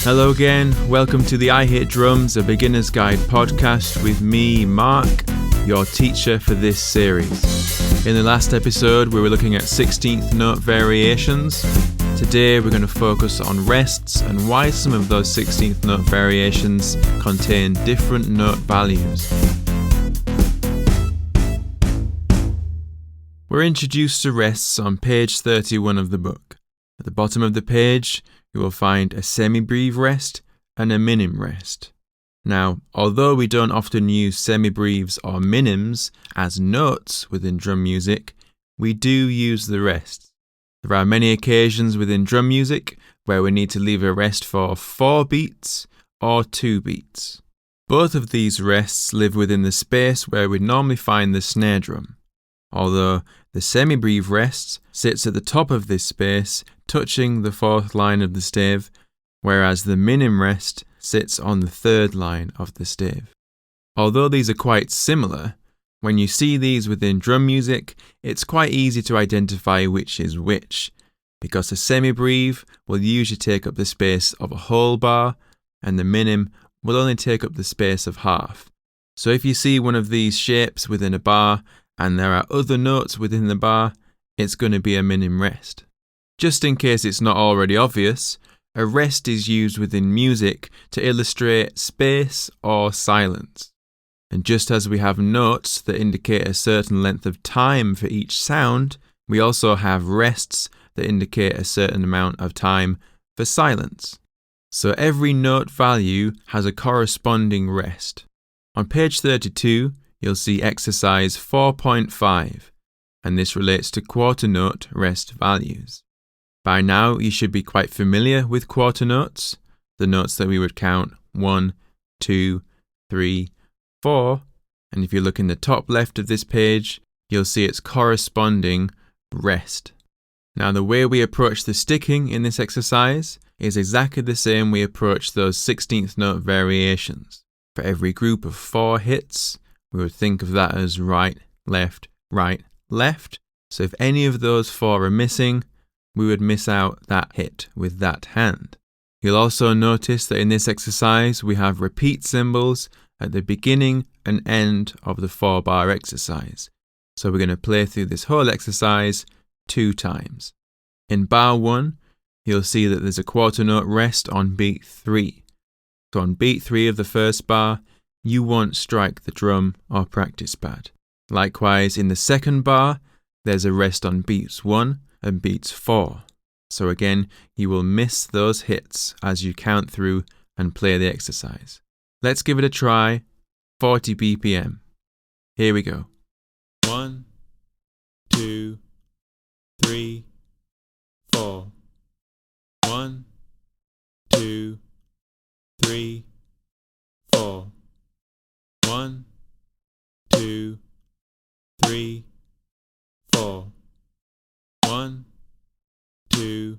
Hello again, welcome to the I Hate Drums, a beginner's guide podcast with me, Mark, your teacher for this series. In the last episode, we were looking at 16th note variations. Today, we're going to focus on rests and why some of those 16th note variations contain different note values. We're introduced to rests on page 31 of the book. At the bottom of the page, you will find a semi-breve rest and a minim rest. Now, although we don't often use semi-breves or minims as notes within drum music, we do use the rests. There are many occasions within drum music where we need to leave a rest for 4 beats or 2 beats. Both of these rests live within the space where we normally find the snare drum, although the semi-breve rest sits at the top of this space, touching the 4th line of the stave, whereas the minim rest sits on the 3rd line of the stave. Although these are quite similar, when you see these within drum music, it's quite easy to identify which is which, because a semi-breve will usually take up the space of a whole bar, and the minim will only take up the space of half. So if you see one of these shapes within a bar, and there are other notes within the bar, it's going to be a minim rest. Just in case it's not already obvious, a rest is used within music to illustrate space or silence. And just as we have notes that indicate a certain length of time for each sound, we also have rests that indicate a certain amount of time for silence. So every note value has a corresponding rest. On page 32, you'll see exercise 4.5, and this relates to quarter note rest values. By now, you should be quite familiar with quarter notes, the notes that we would count 1, 2, 3, 4, and if you look in the top left of this page, you'll see its corresponding rest. Now, the way we approach the sticking in this exercise is exactly the same we approach those 16th note variations. For every group of 4 hits, we would think of that as right, left, right, left. So if any of those 4 are missing, we would miss out that hit with that hand. You'll also notice that in this exercise, we have repeat symbols at the beginning and end of the 4-bar exercise. So we're going to play through this whole exercise 2 times. In bar 1, you'll see that there's a quarter note rest on beat 3. So on beat 3 of the first bar, you won't strike the drum or practice pad. Likewise, in the second bar, there's a rest on beats 1 and beats 4. So again, you will miss those hits as you count through and play the exercise. Let's give it a try. 40 BPM. Here we go. 1, 2, 3, 4. 1, 2, 3, 4. 1, 2, 3, 4. 1, 2,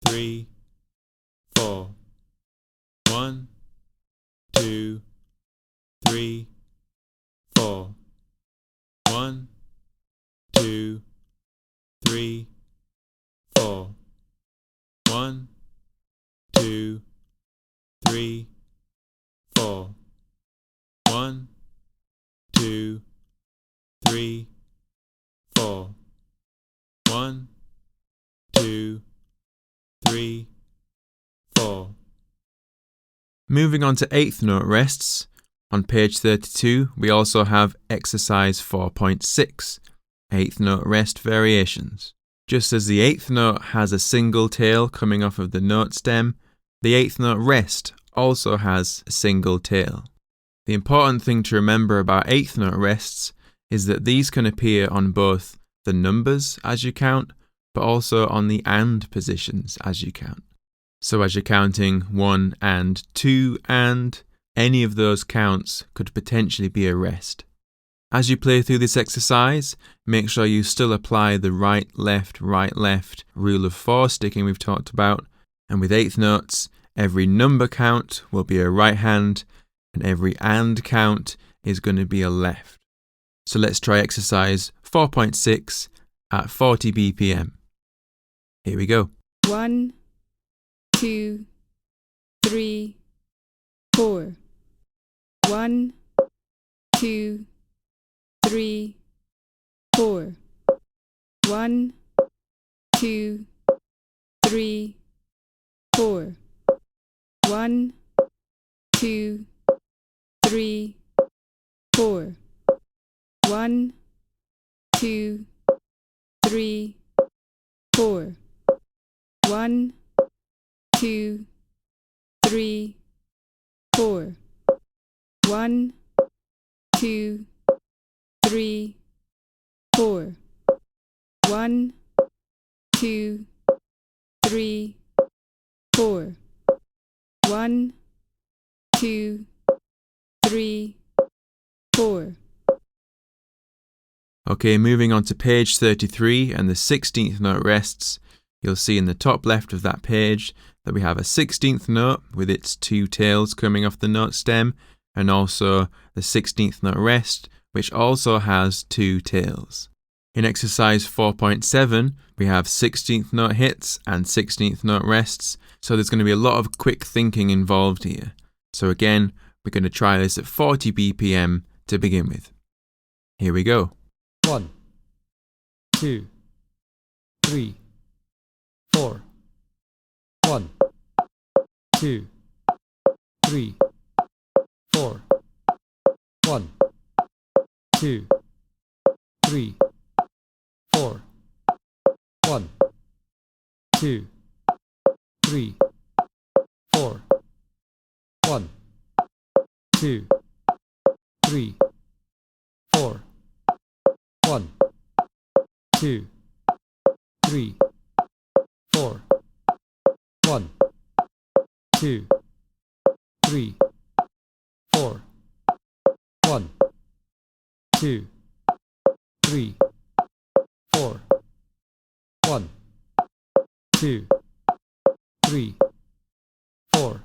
3, 4. 1, 2, 3, 4. 1, 2, 3, 4. 1, 2, 3, 4. 1, 2, 3, 4. 1, 2, 3, 4. Moving on to 8th note rests, on page 32 we also have exercise 4.6, 8th note rest variations. Just as the 8th note has a single tail coming off of the note stem, the 8th note rest also has a single tail. The important thing to remember about 8th note rests is that these can appear on both the numbers as you count, but also on the and positions as you count. So as you're counting 1 and 2 and, any of those counts could potentially be a rest. As you play through this exercise, make sure you still apply the right, left rule of 4 sticking we've talked about, and with 8th notes, every number count will be a right hand, and every and count is going to be a left. So let's try exercise 4.6 at 40 BPM. Here we go. 1, 2, 3, 4. 1, 2, 3, 4. 1, 2, 3, 4. 1, 2, 3, 4. 1, 2, 3, 4. 1, 2, 3, 4. 1, 2, 3, 4. 1, 2, 3, 4. 1, 2, 3, 4. Okay, moving on to page 33 and the 16th note rests, you'll see in the top left of that page that we have a 16th note with its two tails coming off the note stem, and also the 16th note rest, which also has two tails. In exercise 4.7, we have 16th note hits and 16th note rests, so there's going to be a lot of quick thinking involved here. So again, we're going to try this at 40 BPM to begin with. Here we go. 1, 2, 3, 4. 1, 2, 3, 4. 1, 2, 3, 4. 1, 2, 3, 4. 1, 2, 3, 4. 1, 2, 3, 4. 1, 2, 3, 4. 1, 2, 3, 4. 1, 2, 3, 4.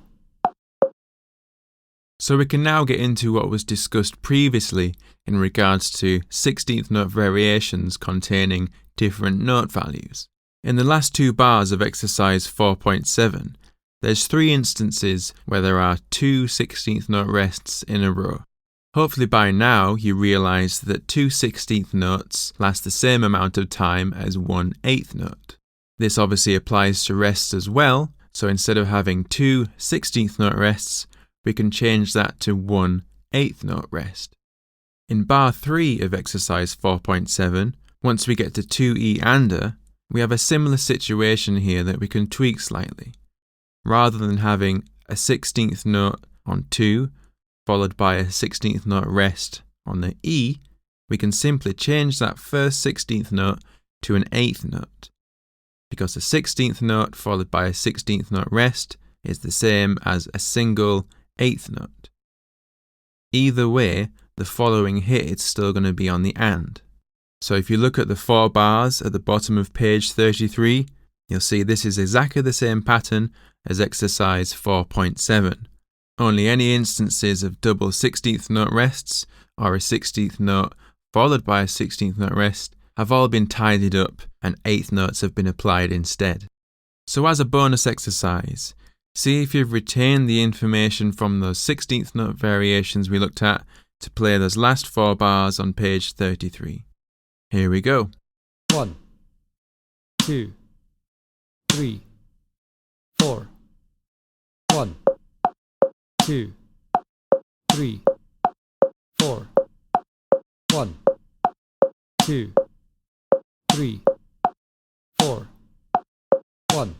So we can now get into what was discussed previously in regards to 16th note variations containing different note values. In the last two bars of exercise 4.7, there's 3 instances where there are 2 16th note rests in a row. Hopefully by now you realise that 2 16th notes last the same amount of time as 1 8th note. This obviously applies to rests as well, so instead of having 2 16th note rests, we can change that to 1 8th note rest. In bar 3 of exercise 4.7, once we get to 2E ander, we have a similar situation here that we can tweak slightly. Rather than having a 16th note on 2, followed by a 16th note rest on the E, we can simply change that first 16th note to an 8th note, because a 16th note followed by a 16th note rest is the same as a single 8th note. Either way, the following hit is still going to be on the AND. So if you look at the 4 bars at the bottom of page 33, you'll see this is exactly the same pattern as exercise 4.7. Only any instances of double 16th note rests or a 16th note followed by a 16th note rest have all been tidied up and 8th notes have been applied instead. So as a bonus exercise, see if you've retained the information from those 16th note variations we looked at to play those last 4 bars on page 33. Here we go. 1, 2, 3, 4. 1, 2, 3, 4. 1, 2, 3, 4. 1,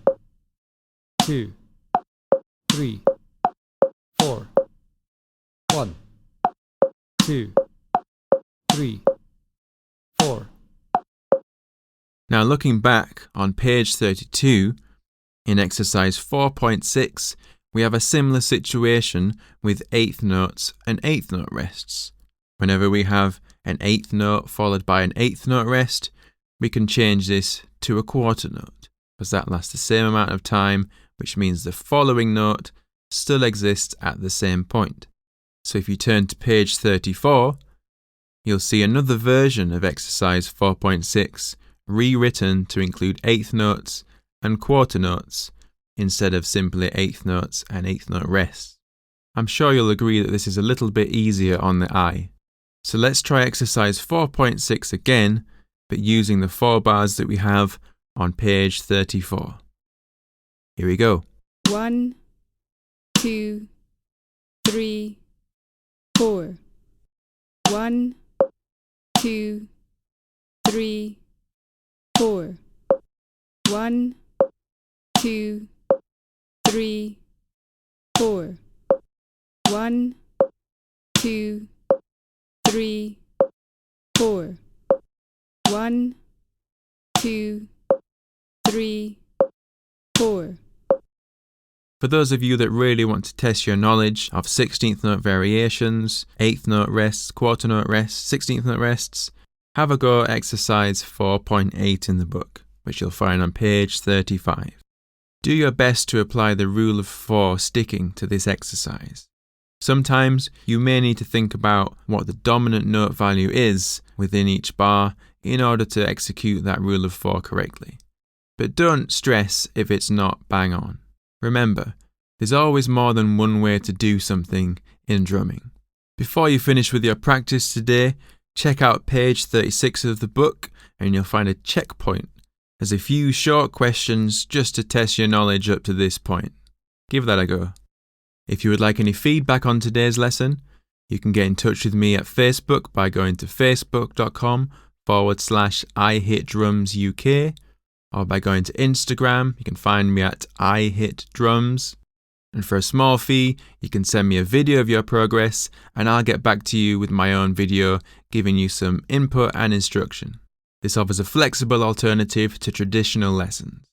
2, 3, 4. 1, 2, 3, 4. Now looking back on page 32, in exercise 4.6, we have a similar situation with 8th notes and 8th note rests. Whenever we have an 8th note followed by an 8th note rest, we can change this to a quarter note, because that lasts the same amount of time, which means the following note still exists at the same point. So if you turn to page 34, you'll see another version of exercise 4.6 rewritten to include 8th notes and quarter notes instead of simply eighth notes and eighth note rests. I'm sure you'll agree that this is a little bit easier on the eye. So let's try exercise 4.6 again, but using the 4 bars that we have on page 34. Here we go. 1, 2, 3, 4. 1, 2, 3, 4. 1, 2, 3, 4. 1, 2, 3, 4. 1, 2, 3, 4. For those of you that really want to test your knowledge of 16th note variations, 8th note rests, quarter note rests, 16th note rests, have a go at exercise 4.8 in the book, which you'll find on page 35. Do your best to apply the rule of 4 sticking to this exercise. Sometimes you may need to think about what the dominant note value is within each bar in order to execute that rule of 4 correctly. But don't stress if it's not bang on. Remember, there's always more than one way to do something in drumming. Before you finish with your practice today, check out page 36 of the book and you'll find a checkpoint. There's a few short questions just to test your knowledge up to this point. Give that a go. If you would like any feedback on today's lesson, you can get in touch with me at Facebook by going to facebook.com/IHitDrumsUK, or by going to Instagram. You can find me at IHitDrums. And for a small fee, you can send me a video of your progress and I'll get back to you with my own video giving you some input and instruction. This offers a flexible alternative to traditional lessons.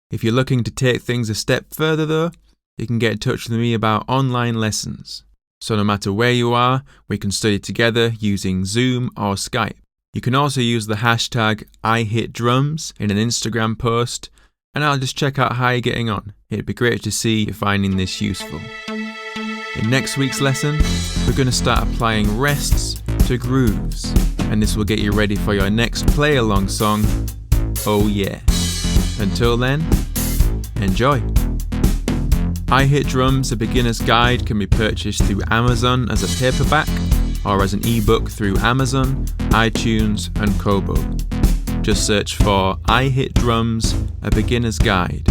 If you're looking to take things a step further though, you can get in touch with me about online lessons. So no matter where you are, we can study together using Zoom or Skype. You can also use the hashtag IHitDrums in an Instagram post, and I'll just check out how you're getting on. It'd be great to see you finding this useful. In next week's lesson, we're going to start applying rests to grooves, and this will get you ready for your next play-along song, Oh Yeah. Until then, enjoy! I Hit Drums, a beginner's guide, can be purchased through Amazon as a paperback or as an ebook through Amazon, iTunes and Kobo. Just search for I Hit Drums, a beginner's guide.